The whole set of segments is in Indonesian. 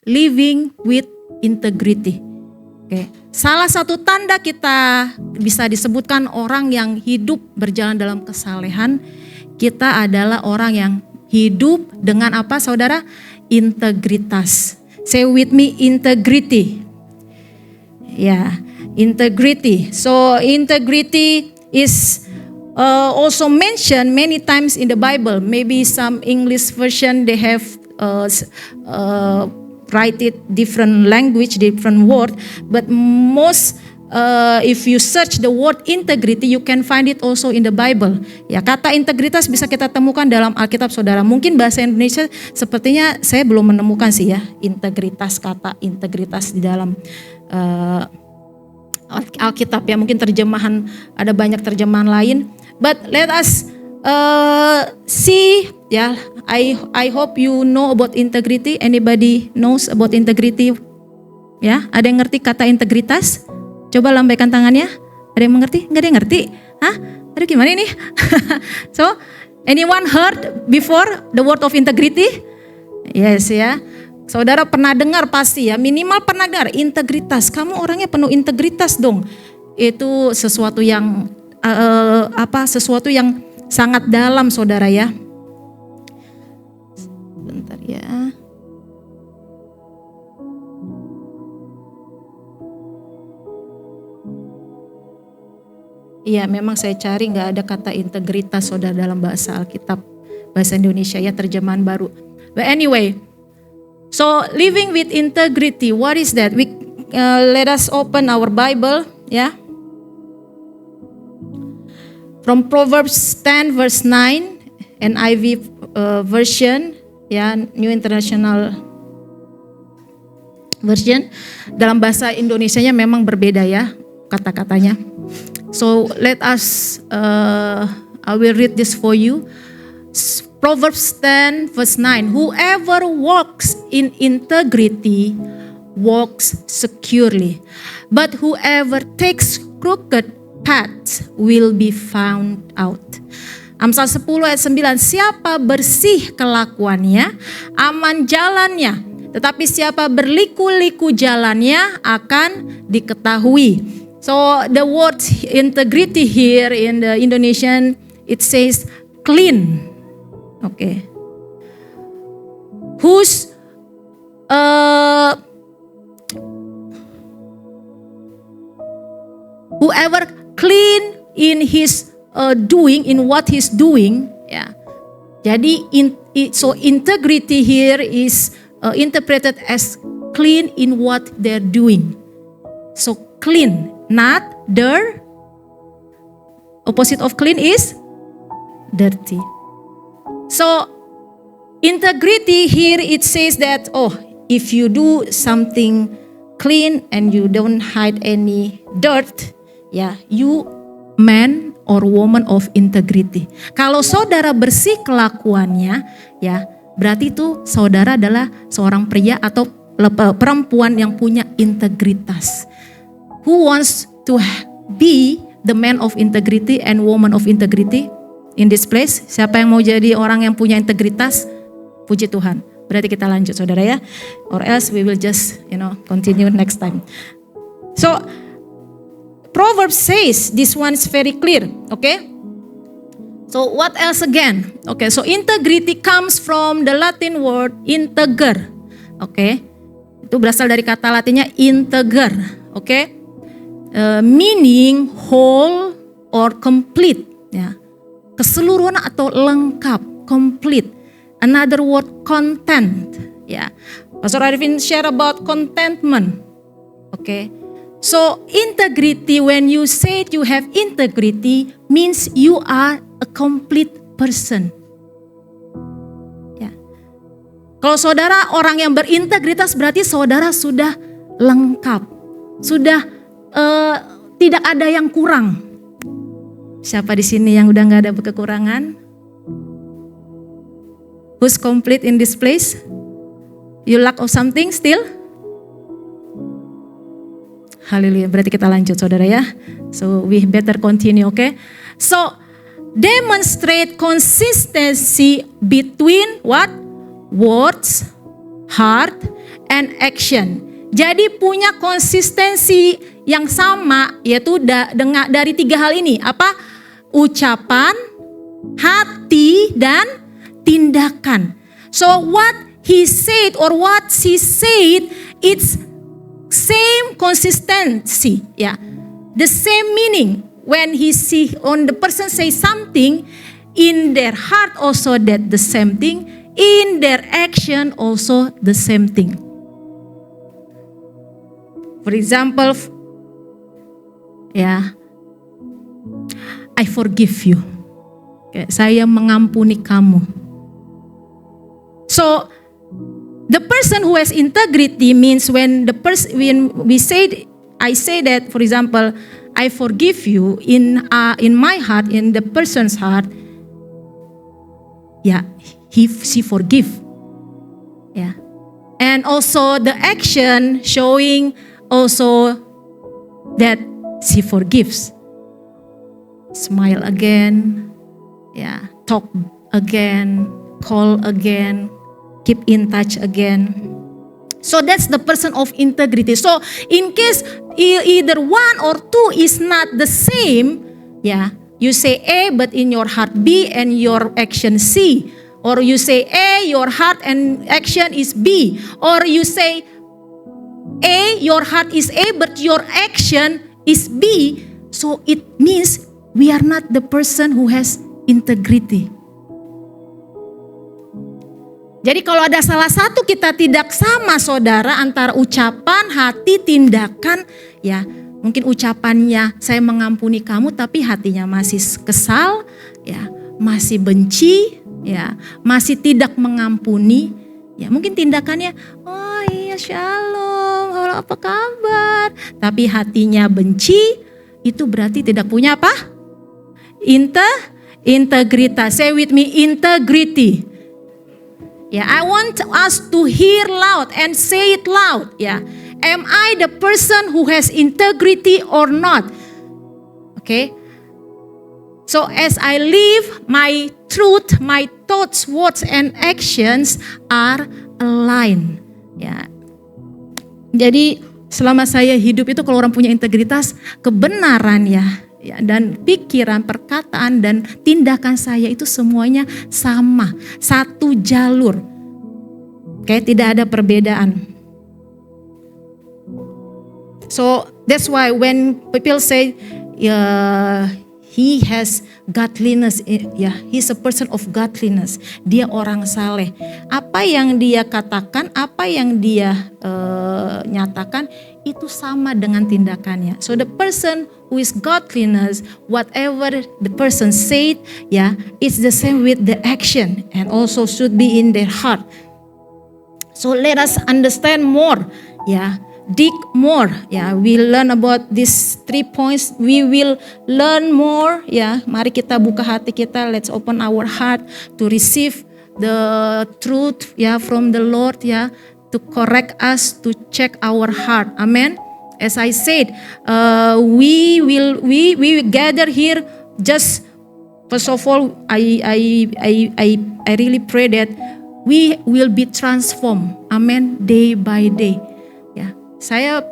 living with integrity. Oke. Salah satu tanda kita bisa disebutkan orang yang hidup berjalan dalam kesalehan, kita adalah orang yang hidup dengan apa, saudara? Integritas. Say with me, integrity. Ya, integrity. So integrity is also mentioned many times in the Bible. Maybe some English version they have write it different language, different word. But most if you search the word integrity, you can find it also in the Bible. Ya, kata integritas bisa kita temukan dalam Alkitab, saudara. Mungkin bahasa Indonesia sepertinya saya belum menemukan sih ya, integritas, kata integritas di dalam Alkitab ya. Mungkin terjemahan, ada banyak terjemahan lain. But let us see ya. I hope you know about integrity. Anybody knows about integrity? Ya, ada yang ngerti kata integritas? Coba lambaikan tangannya. Ada yang mengerti? Enggak ada yang ngerti? Hah? Aduh, gimana ini? So, anyone heard before the word of integrity? Yes ya. Saudara pernah dengar pasti ya, minimal pernah dengar integritas. Kamu orangnya penuh integritas dong. Itu sesuatu yang sesuatu yang sangat dalam, saudara ya. Bentar ya. Iya, memang saya cari nggak ada kata integritas, saudara, dalam bahasa Alkitab, bahasa Indonesia ya, terjemahan baru. But anyway, so living with integrity, what is that? We let us open our Bible ya. From Proverbs 10 verse 9 NIV version ya, New International Version. Dalam bahasa Indonesianya memang berbeda ya kata-katanya. So let us I will read this for you. Proverbs 10 verse 9. Whoever walks in integrity walks securely, but whoever takes crooked paths will be found out. Amsal 10 ayat 9. Siapa bersih kelakuannya, aman jalannya, tetapi siapa berliku-liku jalannya akan diketahui. So the word integrity here in the Indonesian, it says clean. Okay. Whoever clean in his doing, in what he's doing, ya. Jadi so integrity here is interpreted as clean in what they're doing. So clean, not dirt. Opposite of clean is dirty. So integrity here, it says that if you do something clean and you don't hide any dirt, ya, you man or woman of integrity. Kalau saudara bersih kelakuannya, ya, berarti itu saudara adalah seorang pria atau perempuan yang punya integritas. Who wants to be the man of integrity and woman of integrity in this place? Siapa yang mau jadi orang yang punya integritas? Puji Tuhan. Berarti kita lanjut, saudara ya. Or else we will just, continue next time. So Proverbs says this one is very clear, okay? So what else again? Okay, so integrity comes from the Latin word integer, okay? Itu berasal dari kata Latinnya integer, okay? Meaning whole or complete, ya, keseluruhan atau lengkap, complete. Another word content, ya. Pastor Arifin share about contentment, okay? So integrity, when you say you have integrity, means you are a complete person. Ya. Kalau saudara orang yang berintegritas, berarti saudara sudah lengkap, sudah tidak ada yang kurang. Siapa di sini yang udah nggak ada kekurangan? Who's complete in this place? You lack of something still? Haleluya, berarti kita lanjut, saudara ya. So we better continue, okay? So demonstrate consistency between what? Words, heart, and action. Jadi punya konsistensi yang sama, yaitu dari 3 hal ini. Apa? Ucapan, hati, dan tindakan. So what he said or what she said, it's same consistency, ya. The same meaning. When the person say something, in their heart also that the same thing, in their action also the same thing. For example, I forgive you. Saya mengampuni kamu. So the person who has integrity means when I say that, for example, I forgive you in my heart, in the person's heart. She forgive. And also the action showing also that she forgives. Smile again, talk again, call again, keep in touch again. So that's the person of integrity. So in case either one or two is not the same, you say A but in your heart B and your action C. Or you say A, your heart and action is B. Or you say A, your heart is A but your action is B. So it means we are not the person who has integrity. Jadi kalau ada salah satu kita tidak sama, saudara, antara ucapan, hati, tindakan, mungkin ucapannya saya mengampuni kamu tapi hatinya masih kesal, masih benci, masih tidak mengampuni, mungkin tindakannya, oh iya shalom, halo apa kabar, tapi hatinya benci, itu berarti tidak punya apa? Integritas. Say with me, integrity. I want us to hear loud and say it loud. Am I the person who has integrity or not? Okay. So as I live, my truth, my thoughts, words, and actions are aligned. Jadi selama saya hidup itu kalau orang punya integritas, kebenaran dan pikiran, perkataan, dan tindakan saya itu semuanya sama. Satu jalur. Tidak ada perbedaan. So that's why when people say he has godliness, he's a person of godliness. Dia orang saleh. Apa yang dia katakan, apa yang dia nyatakan, itu sama dengan tindakannya. So the person who is godliness, whatever the person said, it's the same with the action and also should be in their heart. So let us understand more, dig more. We learn about these 3 points. We will learn more. Mari kita buka hati kita. Let's open our heart to receive the truth, from the Lord, to correct us, to check our heart. Amen. As I said, we gather here just first of all, I really pray that we will be transformed. Amen. Day by day. Saya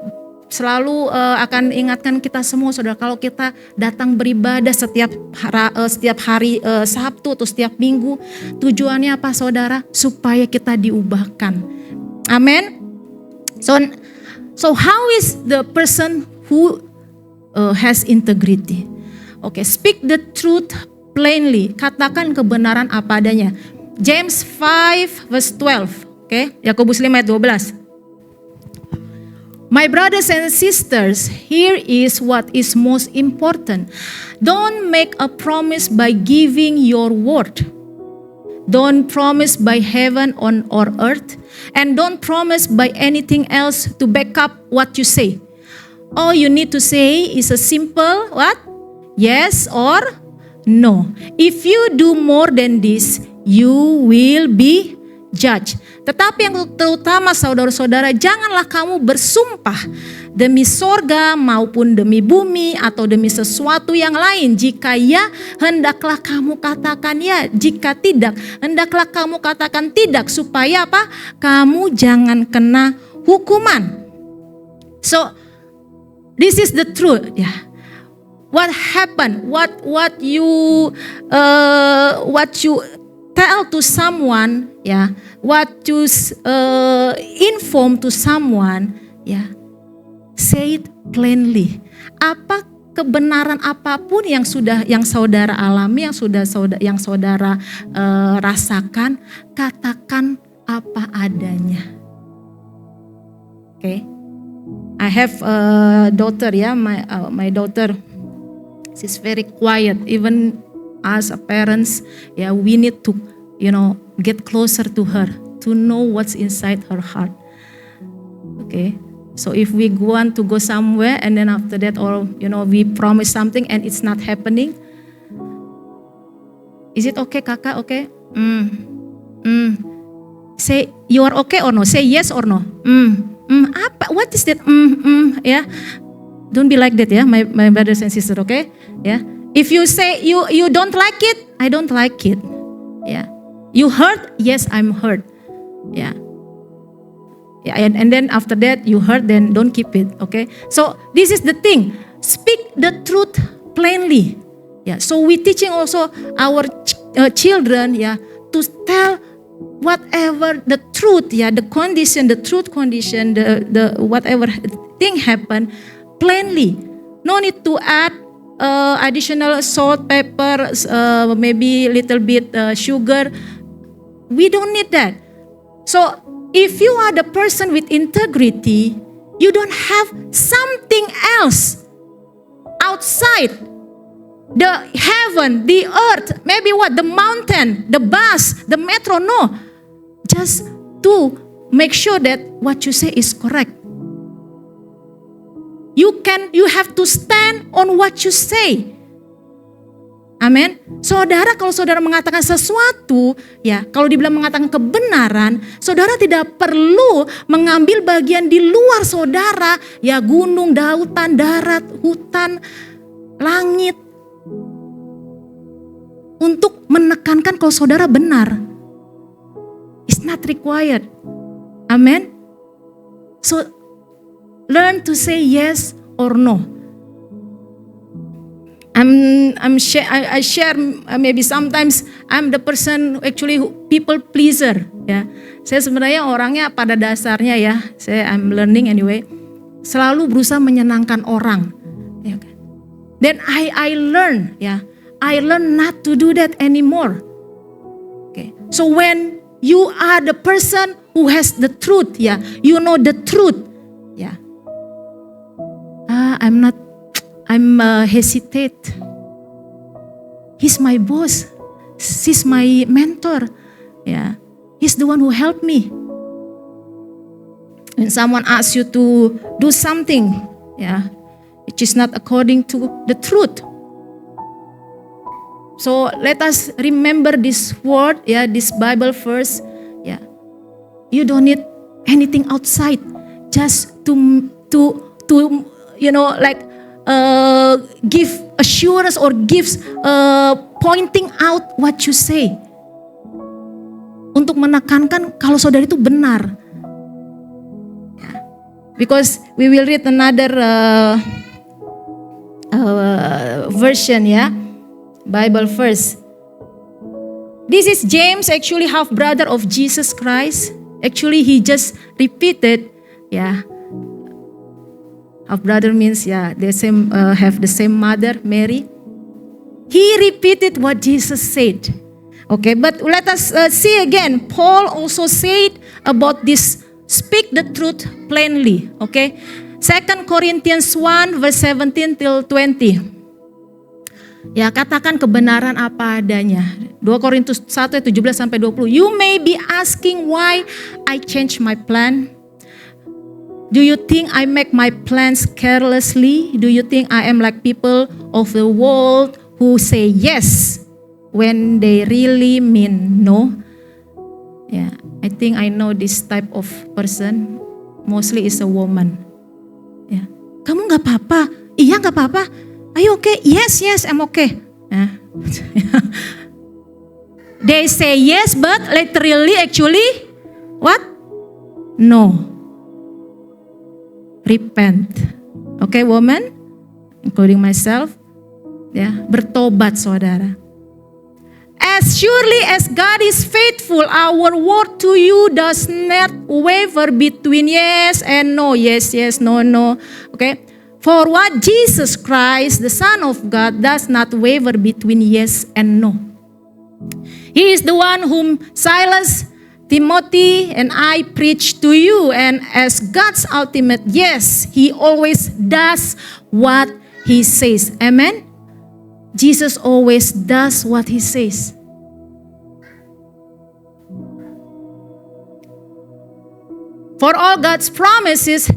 selalu akan ingatkan kita semua, saudara, kalau kita datang beribadah setiap hari Sabtu atau setiap minggu, tujuannya apa, saudara? Supaya kita diubahkan. Amen. So how is the person who has integrity? Speak the truth plainly. Katakan kebenaran apa adanya. James 5 verse 12. Yakobus 5 ayat 12. My brothers and sisters, here is what is most important. Don't make a promise by giving your word. Don't promise by heaven or earth. And don't promise by anything else to back up what you say. All you need to say is a simple what? Yes or no. If you do more than this, you will be judged. Tetapi yang terutama saudara-saudara, janganlah kamu bersumpah demi sorga maupun demi bumi atau demi sesuatu yang lain. Jika ya, hendaklah kamu katakan ya. Jika tidak, hendaklah kamu katakan tidak. Supaya apa? Kamu jangan kena hukuman. So this is the truth. Yeah. What happened? What you tell to someone, yeah. What you inform to someone, yeah. Say it plainly. Apa kebenaran apapun yang saudara alami, yang saudara rasakan, katakan apa adanya. Okay. I have a daughter, yeah, my daughter. She's very quiet. Even as a parents, yeah, we need to, get closer to her to know what's inside her heart. Okay. So if we want to go somewhere and then after that, or we promise something and it's not happening, is it okay, kakak? Okay. Say you are okay or no? Say yes or no. Apa? What is that? Yeah. Don't be like that, yeah, my brothers and sisters, okay? Yeah. If you say you don't like it, I don't like it. Yeah. You hurt? Yes, I'm hurt. Yeah. Yeah, and then after that you hurt, then don't keep it, okay? So this is the thing. Speak the truth plainly. Yeah. So we teaching also our children, yeah, to tell whatever the truth, yeah, the truth condition, the whatever thing happen, plainly. No need to add additional salt, pepper, maybe little bit sugar. We don't need that. So if you are the person with integrity, you don't have something else outside the heaven, the earth, maybe what, the mountain, the bus, the metro. No, just to make sure that what you say is correct. You have to stand on what you say. Amin. Saudara, kalau saudara mengatakan sesuatu, ya, kalau dibilang mengatakan kebenaran, saudara tidak perlu mengambil bagian di luar saudara, ya, gunung, lautan, darat, hutan, langit, untuk menekankan kalau saudara benar. It's not required. Amin. So learn to say yes or no. I share maybe sometimes I'm the person actually people pleaser, ya. Saya sebenarnya orangnya pada dasarnya, ya, I'm learning anyway, selalu berusaha menyenangkan orang. Ya. Then I learn, ya. I learn not to do that anymore. Okay. So when you are the person who has the truth, ya, you know the truth, ya. I'm hesitate. He's my boss. He's my mentor. Yeah, he's the one who helped me. When someone asks you to do something, yeah, which is not according to the truth. So let us remember this word, yeah, this Bible verse, yeah. You don't need anything outside, just to give assurance or gives pointing out what you say. Untuk menekankan kalau saudara itu benar. Yeah. Because we will read another version, ya, Bible verse. This is James, actually half brother of Jesus Christ. Actually he just repeated, ya. Half brother means, yeah, they have the same mother, Mary. He repeated what Jesus said. Okay, but let us see again. Paul also said about this, speak the truth plainly. Okay, 2 Corinthians 1 verse 17 till 20. Ya, katakan kebenaran apa adanya. 2 Korintus 1 ayat 17 sampai 20. You may be asking why I change my plan. Do you think I make my plans carelessly? Do you think I am like people of the world who say yes when they really mean no? Yeah, I think I know this type of person. Mostly is a woman. Yeah. Kamu nggak apa-apa? Iya nggak apa-apa. Are you okay? Yes, I'm okay. Yeah. They say yes, but literally actually what? No. repent. Okay, woman, including myself, ya, bertobat saudara. As surely as God is faithful, our word to you does not waver between yes and no, yes, no, no. Okay, for what Jesus Christ, the Son of God, does not waver between yes and no. He is the one whom Silas, Timothy, and I preach to you, and as God's ultimate yes, He always does what He says. Amen. Jesus always does what He says. For all God's promises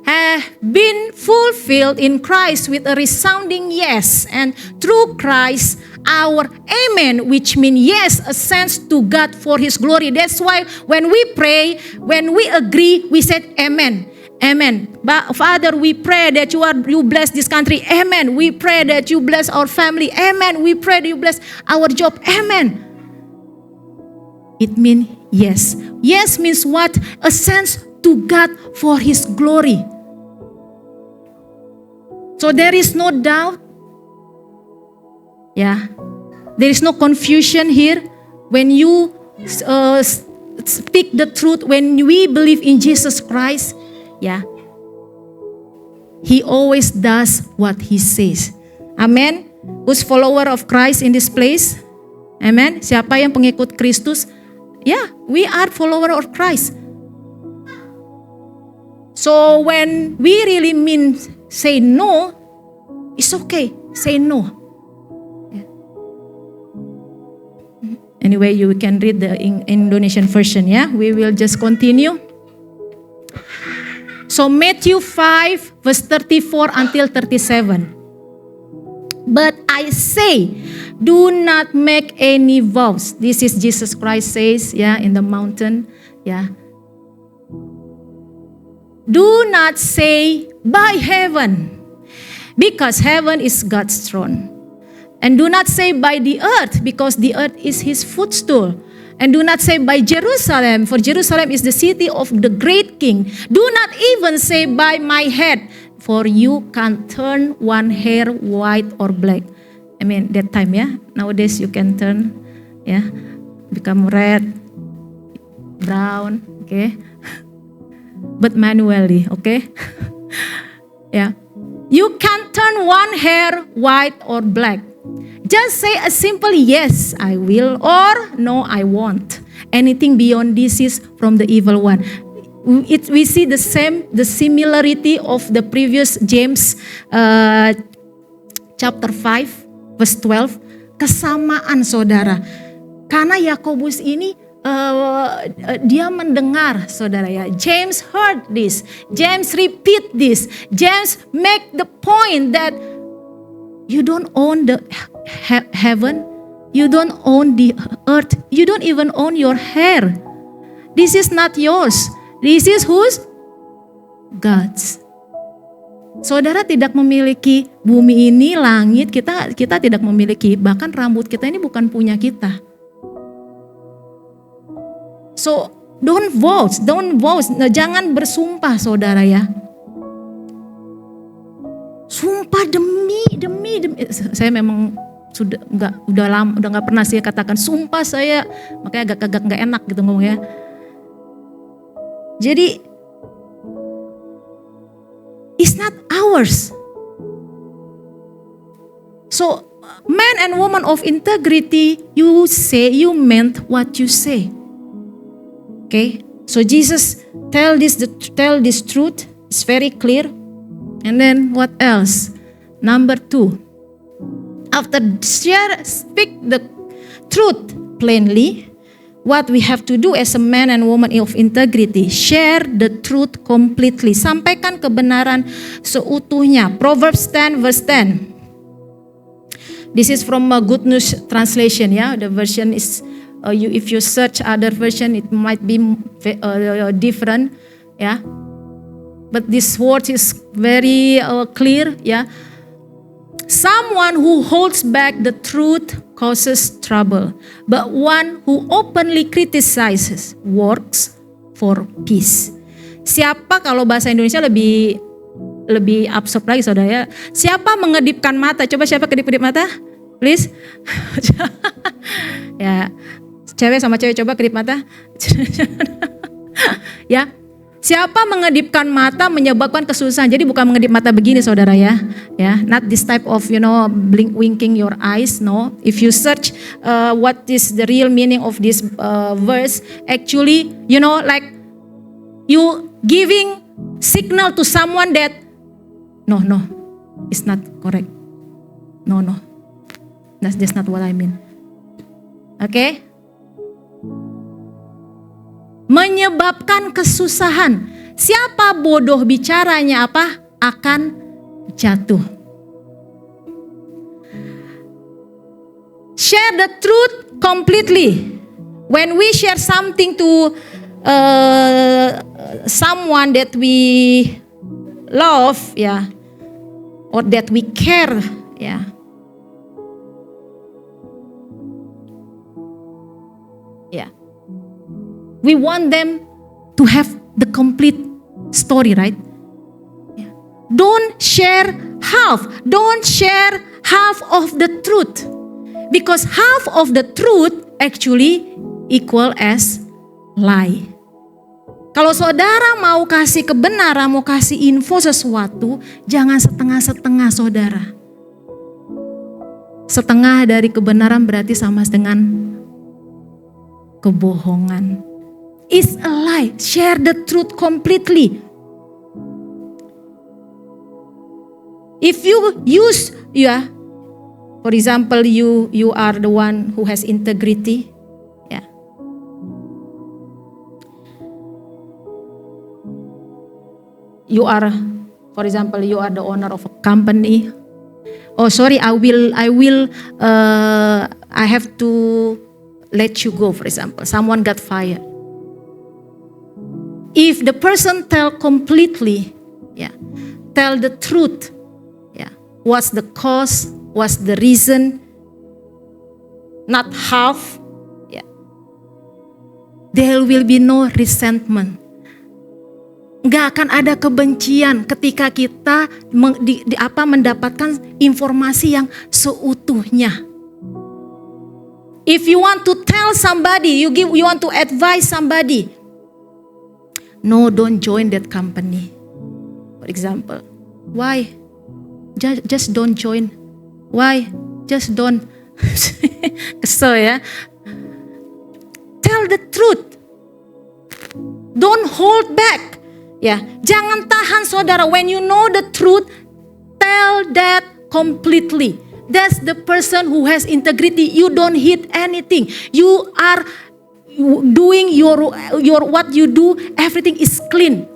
have been fulfilled in Christ with a resounding yes, and through Christ our amen, which means yes, ascends to God for His glory. That's why when we pray, when we agree, we said amen. Amen. But Father, we pray that you bless this country. Amen. We pray that you bless our family. Amen. We pray that you bless our job. Amen. It means yes. Yes means what? Ascends to God for His glory. So there is no doubt. Yeah. There is no confusion here. When you speak the truth, when we believe in Jesus Christ, yeah, He always does what He says. Amen. Who's follower of Christ in this place? Amen. Siapa yang pengikut Kristus? Yeah, we are follower of Christ. So when we really mean say no, it's okay. Say no. Yeah. Anyway, you can read the Indonesian version. Yeah, we will just continue. So Matthew 5 verse 34 until 37. But I say, do not make any vows. This is Jesus Christ says, yeah, in the mountain, yeah. Do not say by heaven, because heaven is God's throne. And do not say by the earth, because the earth is His footstool. And do not say by Jerusalem, for Jerusalem is the city of the great king. Do not even say by my head, for you can't turn one hair white or black. I mean, that time, yeah. Nowadays you can turn, yeah, become red, brown, okay. But manually, okay. Yeah. You can't turn one hair white or black. Just say a simple yes, I will, or no, I won't. Anything beyond this is from the evil one. We see the similarity of the previous James chapter 5 verse 12. Kesamaan saudara. Karena Yakobus ini dia mendengar saudara ya. James heard this. James repeat this. James make the point that you don't own the heaven. You don't own the earth. You don't even own your hair. This is not yours. This is whose? God's. Saudara tidak memiliki bumi ini, langit, kita tidak memiliki. Bahkan rambut kita ini bukan punya kita. So, don't vote. Nah, jangan bersumpah saudara ya. Sumpah demi. Saya memang udah nggak pernah sih katakan sumpah saya, makanya agak nggak enak gitu ngomongnya. Jadi it's not ours. So man and woman of integrity, you say you meant what you say. Okay, so Jesus tell this truth. It's very clear. And then what else? Number 2. After speak the truth plainly, what we have to do as a man and woman of integrity, share the truth completely. Sampaikan kebenaran seutuhnya. Proverbs 10 verse 10. This is from a Good News translation, yeah. The version is, if you search other version, it might be different, yeah. But this word is very clear, yeah. Someone who holds back the truth causes trouble, but one who openly criticizes works for peace. Siapa, kalau bahasa Indonesia lebih lebih absurd lagi saudara ya. Siapa mengedipkan mata? Coba siapa kedip-kedip mata? Please. Ya, cewek sama cewek coba kedip mata. Ya. Siapa mengedipkan mata menyebabkan kesusahan. Jadi bukan mengedip mata begini saudara ya. Ya, not this type of blink winking your eyes, no. If you search what is the real meaning of this verse, actually, like you giving signal to someone that no, it's not correct. No. That's not what I mean. Okay? Menyebabkan kesusahan. Siapa bodoh bicaranya apa? Akan jatuh. Share the truth completely. When we share something to someone that we love, ya, or that we care, ya. We want them to have the complete story, right? Yeah. Don't share half. Don't share half of the truth. Because half of the truth actually equal as lie. Kalau saudara mau kasih kebenaran, mau kasih info sesuatu, jangan setengah-setengah saudara. Setengah dari kebenaran berarti sama dengan kebohongan. It's a lie. Share the truth completely. If you use, for example, you are the one who has integrity, yeah. You are, for example, you are the owner of a company. Oh, sorry, I have to let you go. For example, someone got fired. If the person tell completely, tell the truth, what's the cause, what's the reason, not half, there will be no resentment. Gak akan ada kebencian ketika kita mendapatkan informasi yang seutuhnya. If you want to tell somebody, you want to advise somebody, no, don't join that company. For example, why? Just don't join. Why? Just don't. Kesel ya. Tell the truth. Don't hold back. Ya, jangan tahan saudara. When you know the truth, tell that completely. That's the person who has integrity. You don't hide anything. You are doing your what you do, everything is clean.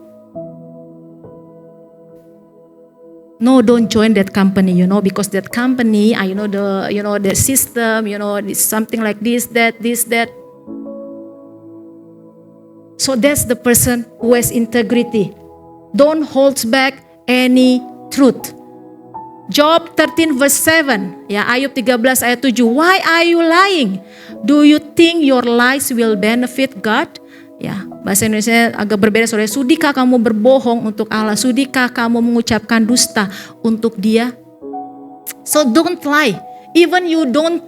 No, don't join that company, because that company, the system, it's something like this, that. So that's the person who has integrity. Don't hold back any truth. Job 13 verse 7, Ayub 13 ayat 7. Why are you lying? Do you think your lies will benefit God? Bahasa Indonesia agak berbeda soalnya. Sudikah kamu berbohong untuk Allah? Sudikah kamu mengucapkan dusta untuk Dia? So don't lie. Even you don't,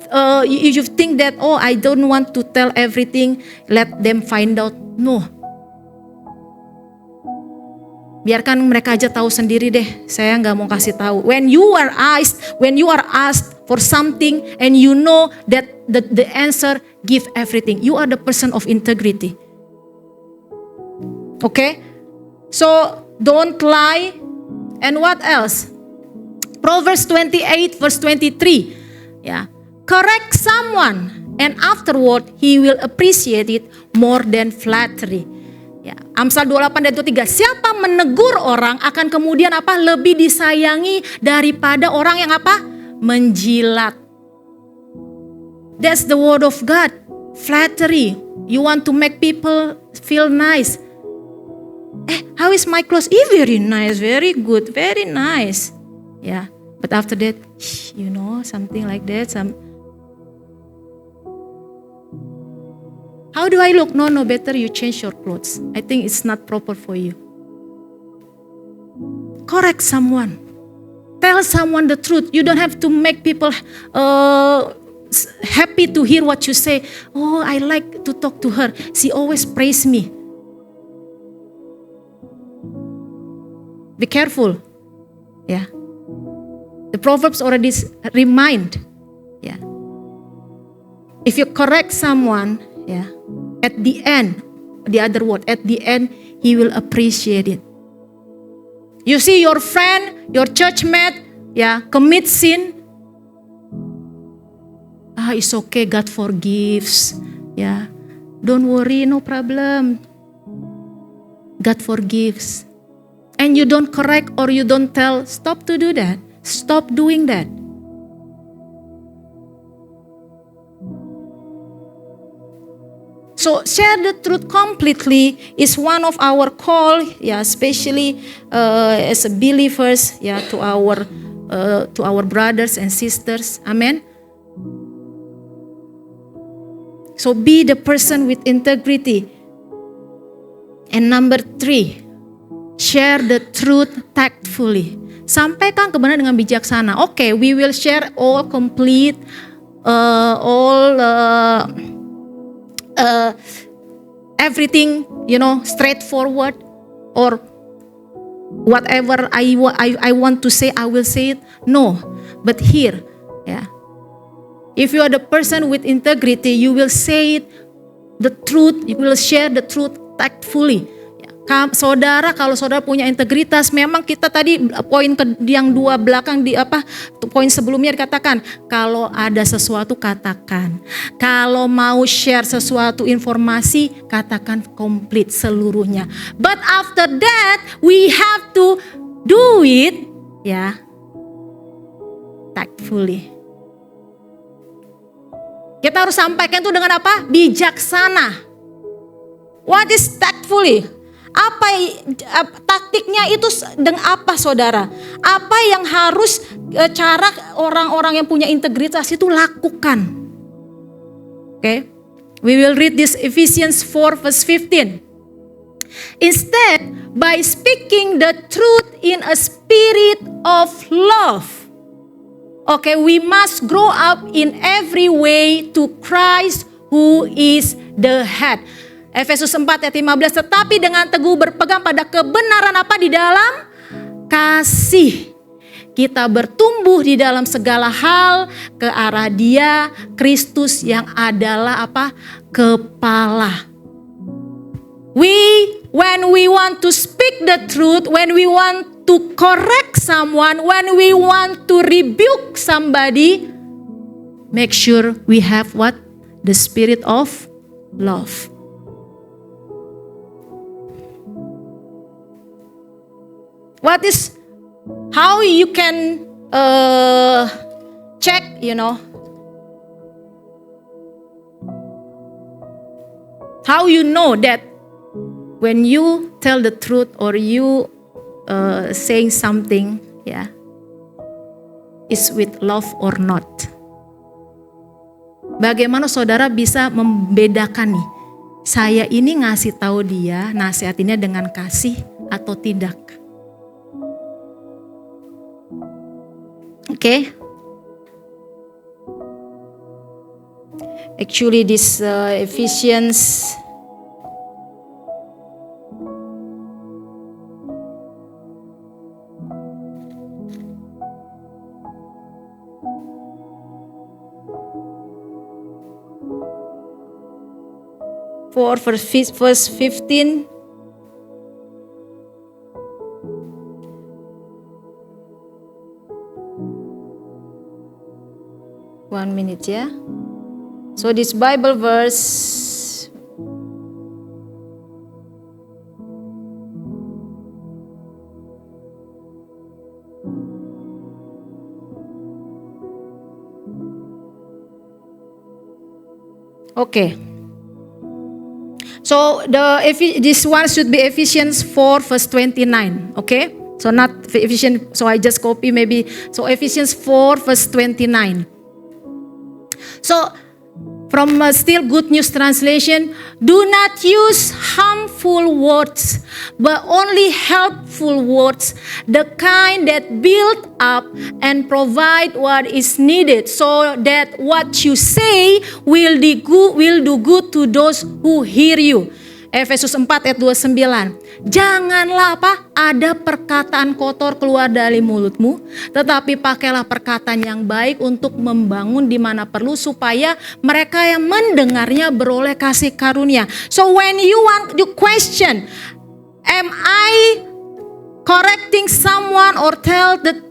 you think that, I don't want to tell everything, let them find out. No. Biarkan mereka aja tahu sendiri deh. Saya nggak mau kasih tahu. When you are asked for something and you know that the answer give everything, you are the person of integrity. Okay? So don't lie. And what else? Proverbs 28 verse 23. Correct someone and afterward he will appreciate it more than flattery. Amsal 28 dan 23. Siapa menegur orang akan kemudian lebih disayangi daripada orang yang menjilat. That's the word of God. Flattery. You want to make people feel nice. How is my clothes? Very nice, very good, very nice. But after that, something like that. How do I look? No, better you change your clothes. I think it's not proper for you. correct someone. Tell someone the truth. You don't have to make people happy to hear what you say. Oh, I like to talk to her. She always praise me. Be careful. Yeah. The Proverbs already remind. Yeah. If you correct someone, yeah, at the end, the other word, at the end, he will appreciate it. You see your friend, your church mate, yeah, commit sin. It's okay, God forgives. Yeah. Don't worry, no problem. God forgives. And you don't correct or you don't tell, stop to do that. Stop doing that. So share the truth completely is one of our call, yeah, especially as a believers, yeah, to our brothers and sisters. Amen. So be the person with integrity. And number 3, share the truth tactfully. Sampaikan kebenaran dengan bijaksana. Okay, we will share all complete, everything, straightforward, or whatever I want to say, I will say it. No, but here, yeah. If you are the person with integrity, you will say it, the truth, you will share the truth tactfully. Saudara, kalau saudara punya integritas, memang kita tadi poin yang 2 belakang poin sebelumnya dikatakan, kalau ada sesuatu katakan. Kalau mau share sesuatu informasi, katakan komplit seluruhnya. But after that, we have to do it, ya, tactfully. Kita harus sampaikan itu dengan apa? Bijaksana. What is tactfully? Apa taktiknya itu dengan apa, saudara? Apa yang harus cara orang-orang yang punya integritas itu lakukan? Okay, we will read this Ephesians 4 verse 15. Instead, by speaking the truth in a spirit of love. Okay, we must grow up in every way to Christ who is the head. Efesus 4 ayat 15, tetapi dengan teguh berpegang pada kebenaran apa? Di dalam kasih. Kita bertumbuh di dalam segala hal ke arah Dia, Kristus yang adalah apa? Kepala. When we want to speak the truth, when we want to correct someone, when we want to rebuke somebody, make sure we have what? The spirit of love. What is, how you can check, how you know that when you tell the truth or you saying something, yeah, is with love or not. Bagaimana saudara bisa membedakan nih, saya ini ngasih tahu dia nasihatinnya dengan kasih atau tidak? Okay. Actually, this Ephesians verse 15. One minute, ya. So this Bible verse okay. So this one should be Ephesians 4 verse 29, okay? So not Ephesians, so I just copy maybe. So Ephesians 4 verse 29. So From Still Good News Translation, do not use harmful words, but only helpful words, the kind that build up and provide what is needed, so that what you say will do good to those who hear you. Efesus 4 ayat 29. Janganlah ada perkataan kotor keluar dari mulutmu, tetapi pakailah perkataan yang baik untuk membangun di mana perlu, supaya mereka yang mendengarnya beroleh kasih karunia. So when you want to question, am I correcting someone or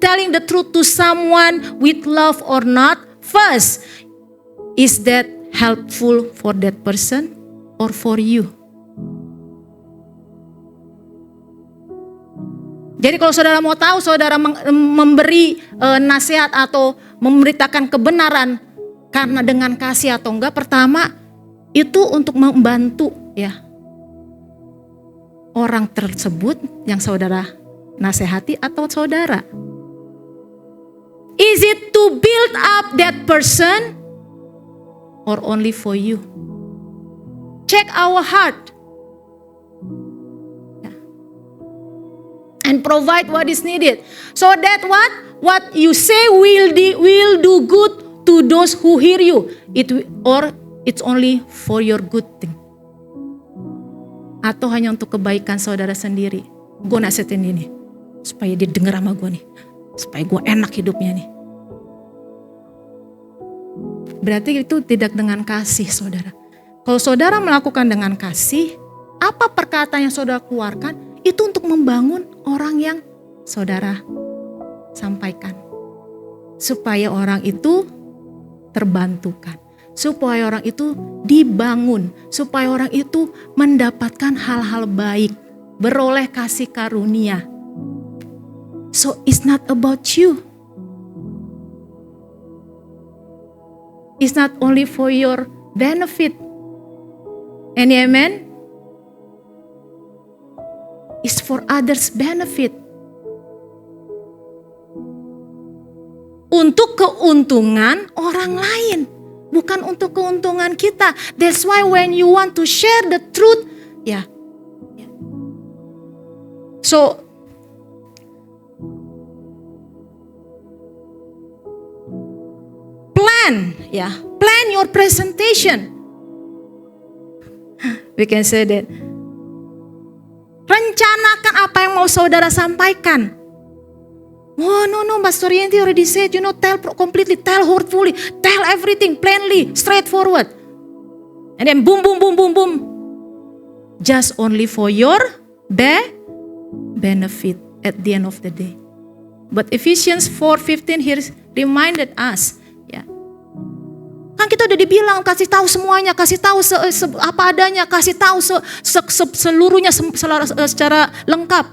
telling the truth to someone with love or not? First, is that helpful for that person or for you? Jadi kalau saudara mau tahu saudara memberi nasihat atau memberitakan kebenaran karena dengan kasih atau enggak, pertama itu untuk membantu ya orang tersebut yang saudara nasihati atau saudara. Is it to build up that person or only for you? Check our heart. And provide what is needed, so that what you say will do good to those who hear you. Or it's only for your good thing, atau hanya untuk kebaikan saudara sendiri. Gue nasihatin ini supaya dia denger sama gue nih, supaya gue enak hidupnya nih. Berarti itu tidak dengan kasih, saudara. Kalau saudara melakukan dengan kasih, apa perkataan yang saudara keluarkan itu untuk membangun orang yang saudara sampaikan, supaya orang itu terbantukan, supaya orang itu dibangun, supaya orang itu mendapatkan hal-hal baik, beroleh kasih karunia. So it's not about you. It's not only for your benefit. Any amen? It's for others' benefit. Untuk keuntungan orang lain, bukan untuk keuntungan kita. That's why when you want to share the truth, so plan your presentation. We can say that. Rencanakan apa yang mau saudara sampaikan. Oh no, Pastor Yanti already said, tell completely, tell wholly, tell everything plainly, straightforward. And then boom. Just only for your benefit at the end of the day. But Ephesians 4:15 here reminded us, kan kita udah dibilang kasih tahu semuanya, kasih tahu apa adanya, kasih tahu seluruhnya secara lengkap.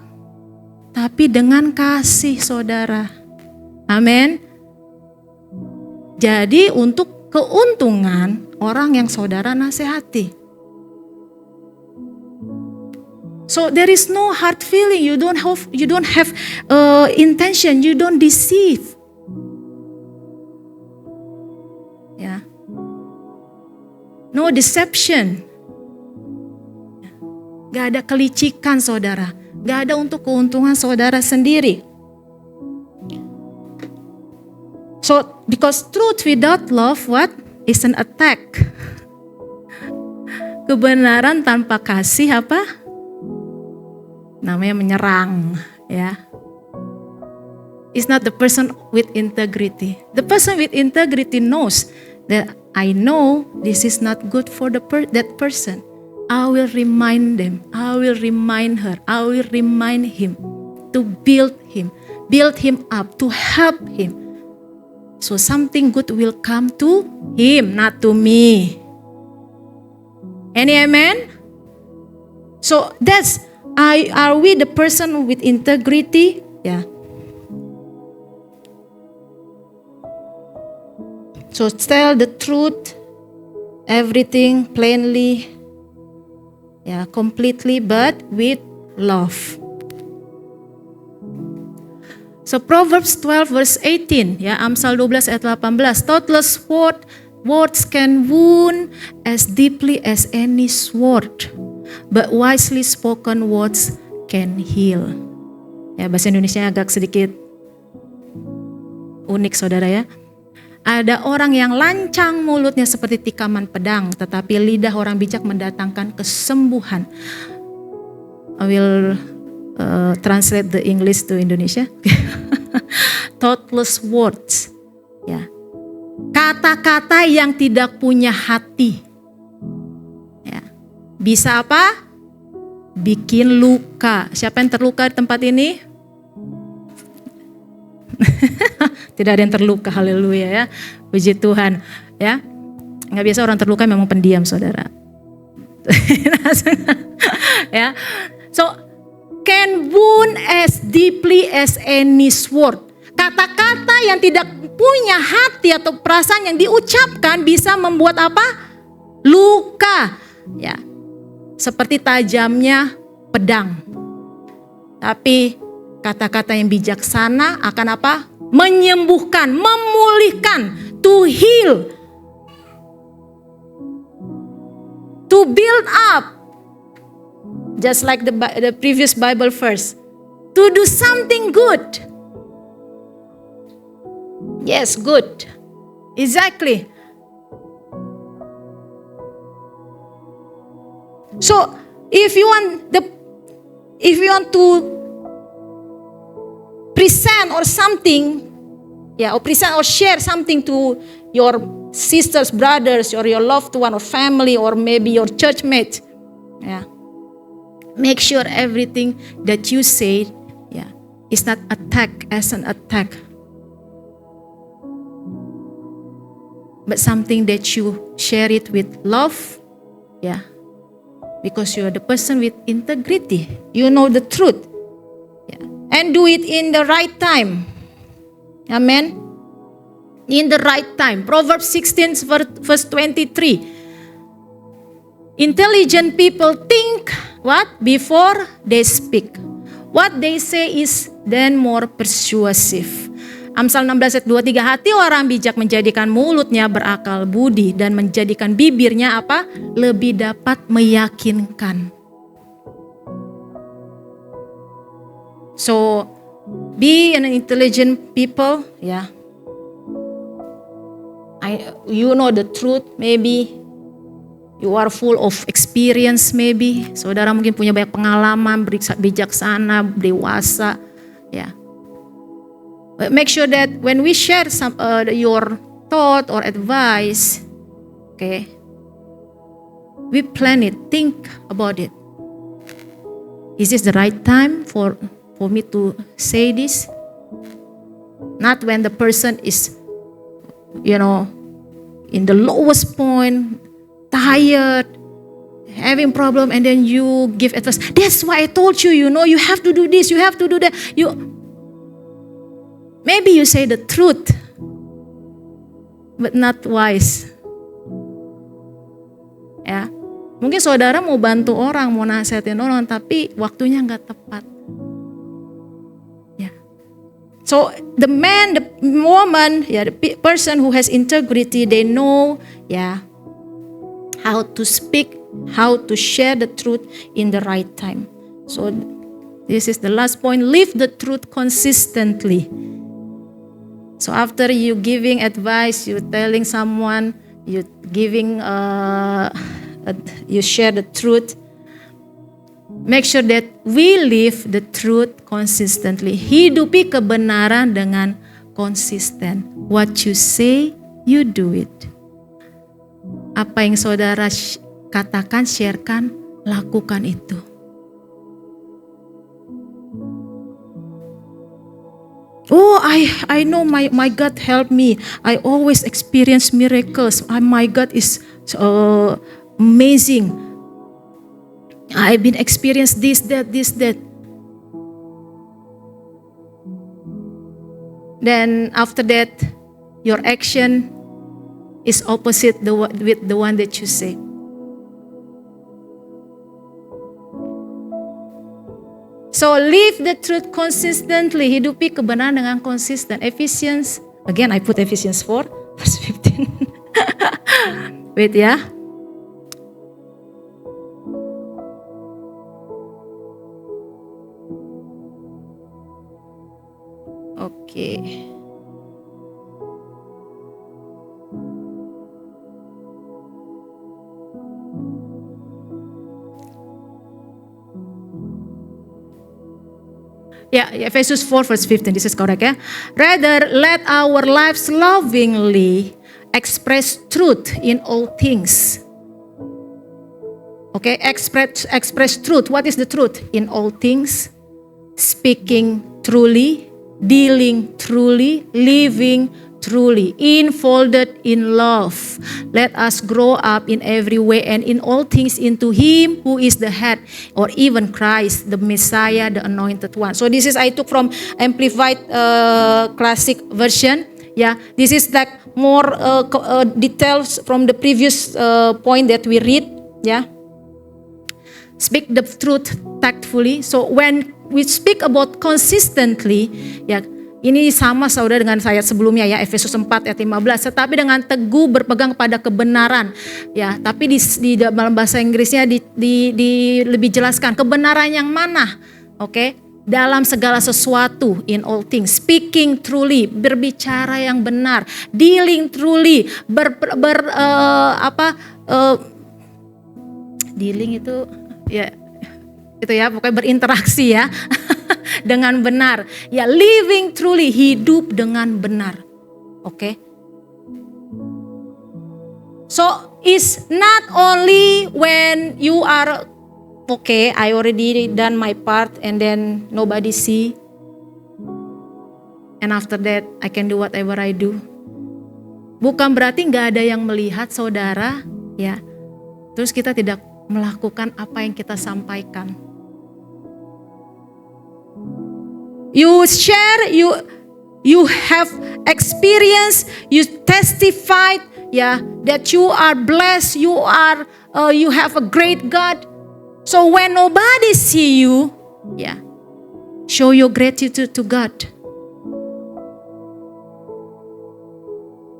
Tapi dengan kasih, saudara. Amin. Jadi untuk keuntungan orang yang saudara nasihati. So there is no hard feeling, you don't have intention, you don't deceive. No deception. Gak ada kelicikan, saudara. Gak ada untuk keuntungan saudara sendiri. So because truth without love is an attack. Kebenaran tanpa kasih namanya menyerang, ya. It's not the person with integrity. The person with integrity knows that I know this is not good for that person. I will remind them. I will remind her. I will remind him to build him up, to help him. So something good will come to him, not to me. Any amen? So are we the person with integrity? Yeah. So tell the truth, everything plainly, completely, but with love. So Proverbs 12 verse 18, Amsal 12 ayat 18. Thoughtless word Words can wound as deeply as any sword, but wisely spoken words can heal. Ya, bahasa Indonesia agak sedikit unik saudara ya. Ada orang yang lancang mulutnya seperti tikaman pedang, tetapi lidah orang bijak mendatangkan kesembuhan. I will translate the English to Indonesia. Thoughtless words. Ya. Kata-kata yang tidak punya hati. Ya. Bisa apa? Bikin luka. Siapa yang terluka di tempat ini? Tidak ada yang terluka, haleluya ya. Puji Tuhan ya. Nggak biasa orang terluka, memang pendiam saudara. Ya. So can wound as deeply as any sword. Kata-kata yang tidak punya hati atau perasaan yang diucapkan bisa membuat apa? Luka. Ya. Seperti tajamnya pedang. Tapi kata-kata yang bijaksana akan apa? Menyembuhkan, memulihkan, to heal, to build up. Just like the previous Bible verse, to do something good. Yes, good. Exactly. So, if you want to present or something, or present or share something to your sisters, brothers, or your loved one or family, or maybe your church mate, make sure everything that you say, is not attack as an attack, but something that you share it with love, because you are the person with integrity. You know the truth, and do it in the right time. Amen. In the right time. Proverbs 16 verse 23. Intelligent people think what? Before they speak. What they say is then more persuasive. Amsal 16 ayat 23, hati orang bijak menjadikan mulutnya berakal budi dan menjadikan bibirnya apa? Lebih dapat meyakinkan. So, be an intelligent people, you know the truth, maybe you are full of experience, maybe saudara mungkin punya banyak pengalaman, bijaksana, dewasa, But make sure that when we share your thought or advice, we plan it, think about it. Is this the right time for me to say this? Not when the person is, in the lowest point, tired, having problem, and then you give advice. That's why I told you, you have to do this, you have to do that. Maybe you say the truth, but not wise. Mungkin saudara mau bantu orang, mau nasihatin orang, tapi waktunya nggak tepat. So the man, the woman, the person who has integrity, they know, how to speak, how to share the truth in the right time. So this is the last point. Live the truth consistently. So after you giving advice, you telling someone, you giving, you share the truth. Make sure that we live the truth consistently. Hidupi kebenaran dengan konsisten. What you say, you do it. Apa yang saudara katakan, sharekan, lakukan itu. Oh, I know my God help me. I always experience miracles. My God is amazing. I've been experienced this, that. Then after that, your action is opposite with the one that you say. So live the truth consistently. Hidupi kebenaran dengan konsisten. Ephesians, again I put Ephesians 4 verse 15. Wait ya. Oke. Ya, Efesus 4 verse 15, this is correct ya. Rather, let our lives lovingly express truth in all things. Okay, express truth. What is the truth? In all things, speaking truly, dealing truly, living truly, enfolded in love. Let us grow up in every way and in all things into Him who is the head, or even Christ, the Messiah, the Anointed One. So this is I took from Amplified Classic Version. Yeah, this is like more details from the previous point that we read. Yeah, speak the truth tactfully. So when we speak about consistently, ya. Ini sama saudara dengan ayat sebelumnya ya, Efesus 4 ayat 15. Tetapi dengan teguh berpegang pada kebenaran. Ya, tapi di dalam bahasa Inggrisnya lebih jelaskan kebenaran yang mana? Oke, dalam segala sesuatu, in all things, speaking truly, berbicara yang benar, dealing truly, dealing itu ya pokoknya berinteraksi ya. Dengan benar, ya, living truly, hidup dengan benar. Oke. So it's not only when you are okay, I already done my part and then nobody see, and after that I can do whatever I do. Bukan berarti nggak ada yang melihat saudara, ya. Terus kita tidak melakukan apa yang kita sampaikan. You share, you have experience, you testified, yeah, that you are blessed, you have a great God. So when nobody see you, yeah, show your gratitude to God.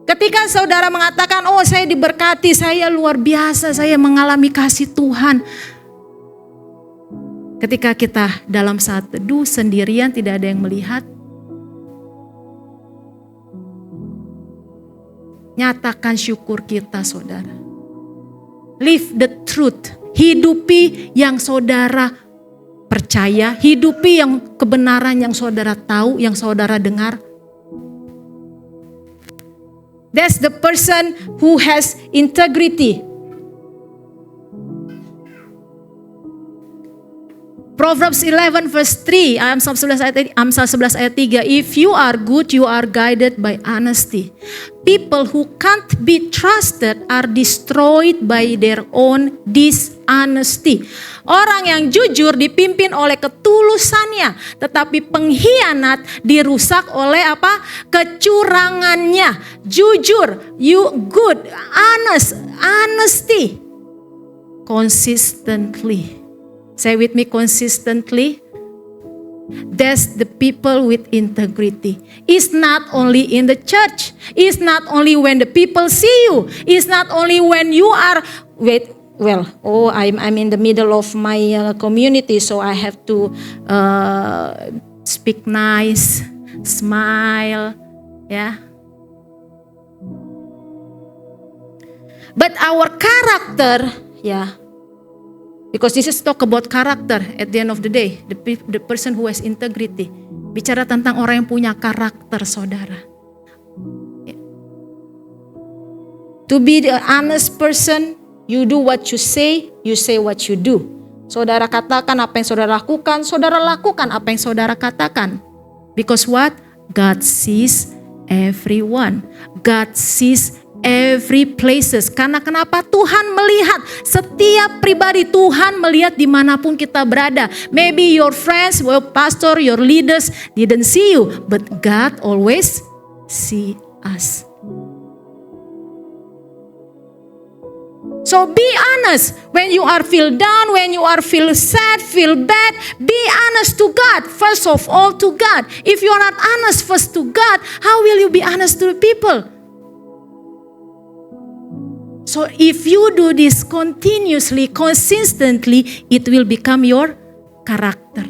Ketika saudara mengatakan, oh saya diberkati, saya luar biasa, saya mengalami kasih Tuhan. Ketika kita dalam saat teduh sendirian tidak ada yang melihat, nyatakan syukur kita saudara. Live the truth, hidupi yang saudara percaya, hidupi yang kebenaran yang saudara tahu, yang saudara dengar. That's the person who has integrity. Proverbs 11 verse 3, Amsal 11 ayat 3, if you are good, you are guided by honesty. People who can't be trusted are destroyed by their own dishonesty. Orang yang jujur dipimpin oleh ketulusannya, tetapi pengkhianat dirusak oleh apa? Kecurangannya. Jujur, you good, honest, honesty, consistently. Say with me, consistently. That's the people with integrity. It's not only in the church. It's not only when the people see you. It's not only when you are I'm in the middle of my community, so I have to speak nice, smile, yeah. But our character, yeah. Because this is talk about character at the end of the day. The person who has integrity. Bicara tentang orang yang punya karakter saudara. To be the honest person, you do what you say what you do. Saudara katakan apa yang saudara lakukan apa yang saudara katakan. Because what? God sees everyone. God sees every places. Karena kenapa? Tuhan melihat setiap pribadi. Tuhan melihat dimanapun kita berada. Maybe your friends, your pastor, your leaders didn't see you, but God always see us. So be honest. When you are feel down, when you are feel sad, feel bad, be honest to God. First of all to God. If you are not honest first to God, how will you be honest to the people? So if you do this continuously, consistently, it will become your character.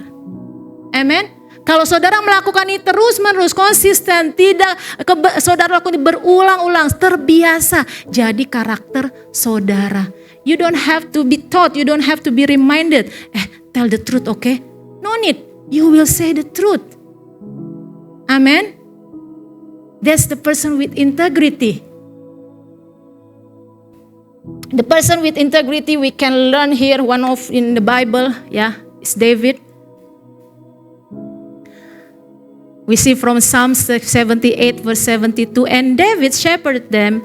Amen. Kalau saudara melakukan ini terus-menerus, konsisten, saudara lakukan ini berulang-ulang, terbiasa, jadi karakter saudara. You don't have to be taught, you don't have to be reminded. Tell the truth, okay? No need. You will say the truth. Amen. That's the person with integrity. The person with integrity we can learn here, one of in the Bible, is David. We see from Psalm 78 verse 72, and David shepherded them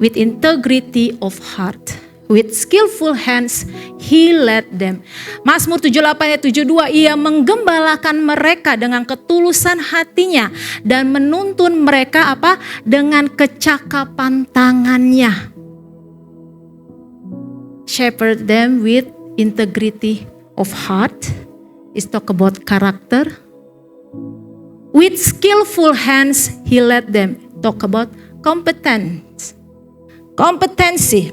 with integrity of heart. With skillful hands, he led them. Mazmur 78 ayat 72, ia menggembalakan mereka dengan ketulusan hatinya dan menuntun mereka dengan kecakapan tangannya. Shepherd them with integrity of heart. Is talk about character. With skillful hands, he led them. Talk about competence. Competency.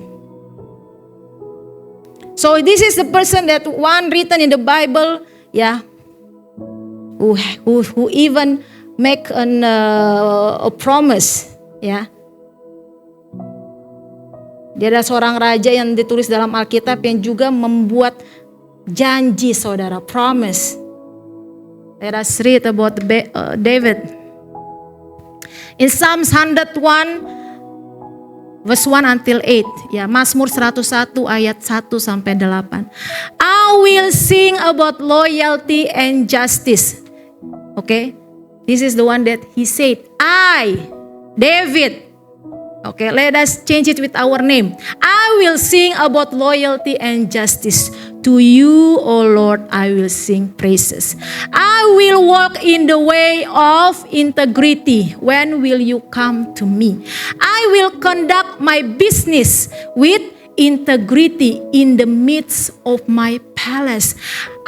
So this is the person that one written in the Bible, who even make a promise, Dia adalah seorang raja yang ditulis dalam Alkitab yang juga membuat janji, saudara, promise. Let us read about David. In Psalms 101 verse 1 until 8. Mazmur 101 ayat 1 sampai 8. I will sing about loyalty and justice. Okay? This is the one that he said. I, David. Okay, let us change it with our name. I will sing about loyalty and justice. To you, O Lord, I will sing praises. I will walk in the way of integrity. When will you come to me? I will conduct my business with integrity in the midst of my palace.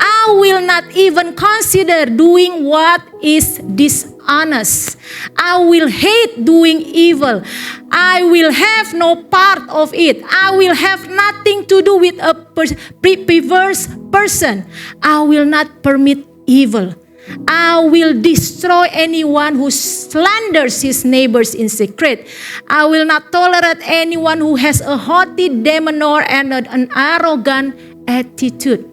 I will not even consider doing what is dishonest. I will hate doing evil. I will have no part of it. I will have nothing to do with a perverse person. I will not permit evil. I will destroy anyone who slanders his neighbors in secret. I will not tolerate anyone who has a haughty demeanor and an arrogant attitude.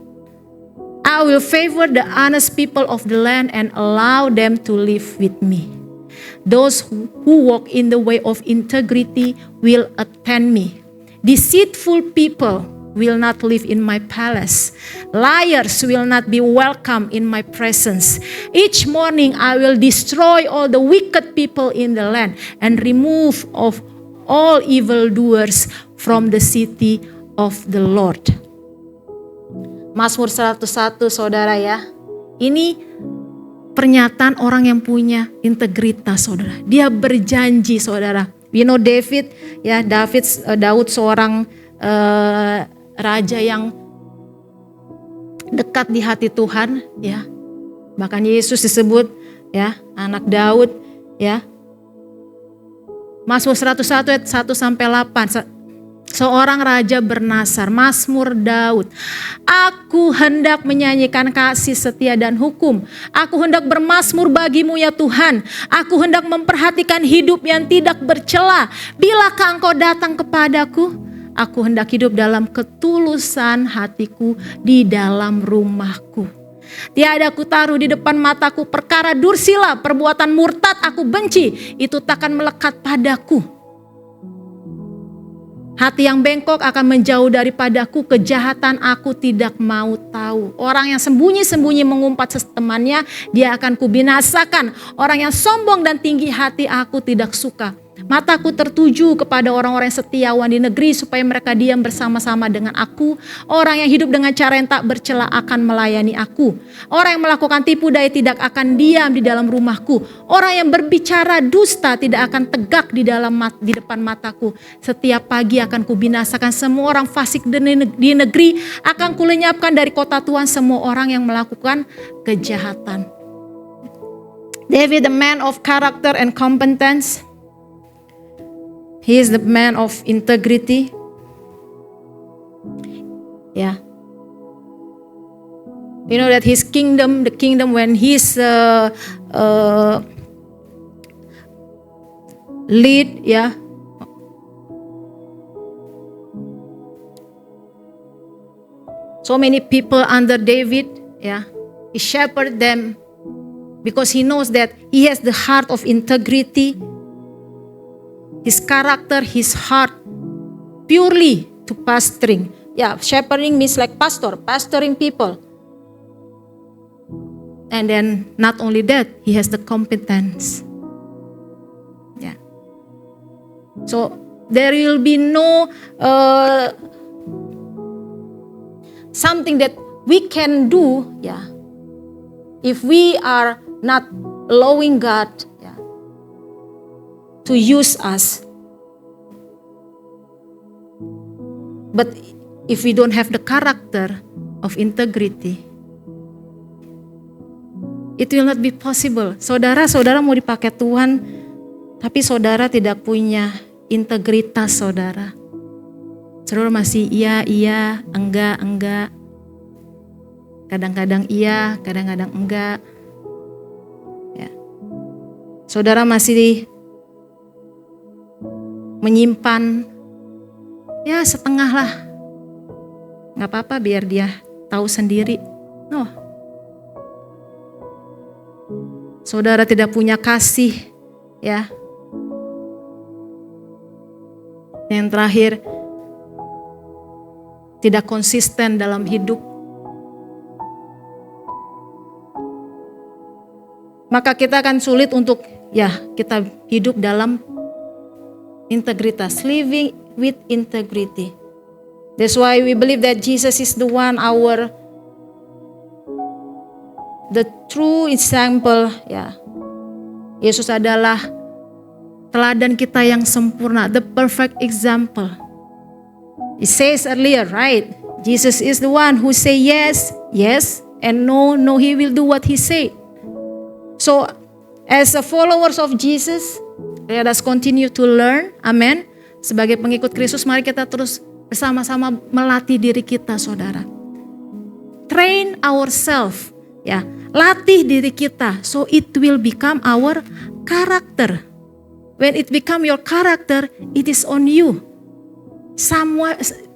I will favor the honest people of the land and allow them to live with me. Those who walk in the way of integrity will attend me. Deceitful people will not live in my palace. Liars will not be welcome in my presence. Each morning I will destroy all the wicked people in the land and remove of all evildoers from the city of the Lord. Mazmur 101, saudara Ini pernyataan orang yang punya integritas, saudara. Dia berjanji, saudara. You know David, Daud seorang raja yang dekat di hati Tuhan, Bahkan Yesus disebut, anak Daud, Mazmur 101 ayat 1 sampai 8. Seorang raja bernasar, Mazmur Daud. Aku hendak menyanyikan kasih setia dan hukum. Aku hendak bermazmur bagimu ya Tuhan. Aku hendak memperhatikan hidup yang tidak bercela. Bilakah engkau datang kepadaku? Aku hendak hidup dalam ketulusan hatiku di dalam rumahku. Tiada aku taruh di depan mataku perkara dursila, perbuatan murtad aku benci. Itu takkan melekat padaku. Hati yang bengkok akan menjauh daripadaku, kejahatan aku tidak mau tahu. Orang yang sembunyi-sembunyi mengumpat temannya, dia akan kubinasakan. Orang yang sombong dan tinggi hati aku tidak suka. Mataku tertuju kepada orang-orang setiawan di negeri supaya mereka diam bersama-sama dengan aku. Orang yang hidup dengan cara yang tak bercela akan melayani aku. Orang yang melakukan tipu daya tidak akan diam di dalam rumahku. Orang yang berbicara dusta tidak akan tegak di depan mataku. Setiap pagi akan kubinasakan semua orang fasik di negeri. Akan kulenyapkan dari kota Tuhan semua orang yang melakukan kejahatan. David, the man of character and competence. He is the man of integrity. Ya. You know that his kingdom, the kingdom when his lead, ya. So many people under David, ya. He shepherd them because he knows that he has the heart of integrity. His character, his heart, purely to pastoring. Yeah, shepherding means like pastoring people. And then not only that, he has the competence. Yeah. So there will be no something that we can do, yeah, if we are not allowing God, yeah, to use us. But if we don't have the character of integrity, it will not be possible. Saudara mau dipakai Tuhan, tapi saudara tidak punya integritas saudara. Saudara masih iya, enggak. Kadang-kadang iya, kadang-kadang enggak. Ya. Saudara masih menyimpan, ya setengah lah. Gak apa-apa biar dia tahu sendiri. No. Saudara tidak punya kasih, ya. Yang terakhir, tidak konsisten dalam hidup. Maka kita akan sulit untuk, ya, kita hidup dalam integritas, living with integrity. That's why we believe that Jesus is the one, the true example, ya. Yesus adalah teladan kita yang sempurna, the perfect example. It says earlier, right? Jesus is the one who say yes, and no, he will do what he said. So, as a followers of Jesus, let us continue to learn, amen. Sebagai pengikut Kristus, mari kita terus bersama-sama melatih diri kita, saudara. Train ourselves, ya. Latih diri kita, so it will become our character. When it become your character, it is on you.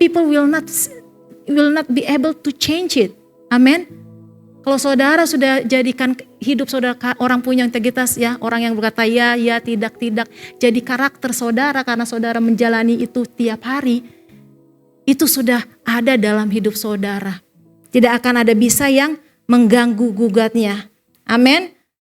People will not be able to change it. Amen. Kalau saudara sudah jadikan hidup saudara orang punya integritas, ya, orang yang berkata ya, tidak, jadi karakter saudara karena saudara menjalani itu tiap hari, itu sudah ada dalam hidup saudara. Tidak akan ada bisa yang mengganggu gugatnya. Amin.